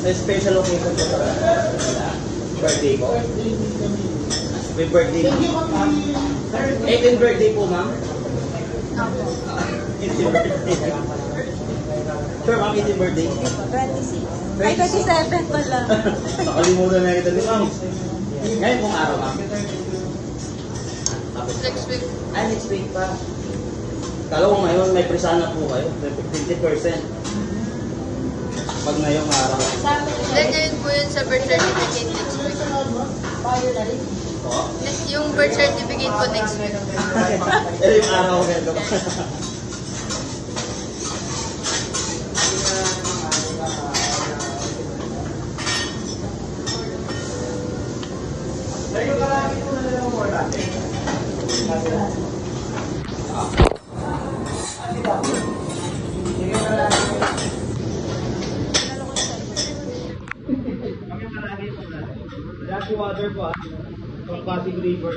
May special occasion ko sa birthday ko. May birthday po. 18th birthday po, ma'am. Opo. 18th birthday. Sure, ma'am, 18th birthday. 26. Ay, 27 pala. Nakalimutan na kita din, ma'am. Ngayon pong araw, ma'am. Next week. Ay, next week pa. Kala ko ngayon may presana po kayo. 50%. Pag ngayong araw. Then ngayon po yun sa birth certificate next week. Oo. Yung birth certificate ko next week. Pero yung araw ko ganito. That's water po, from Pasig River.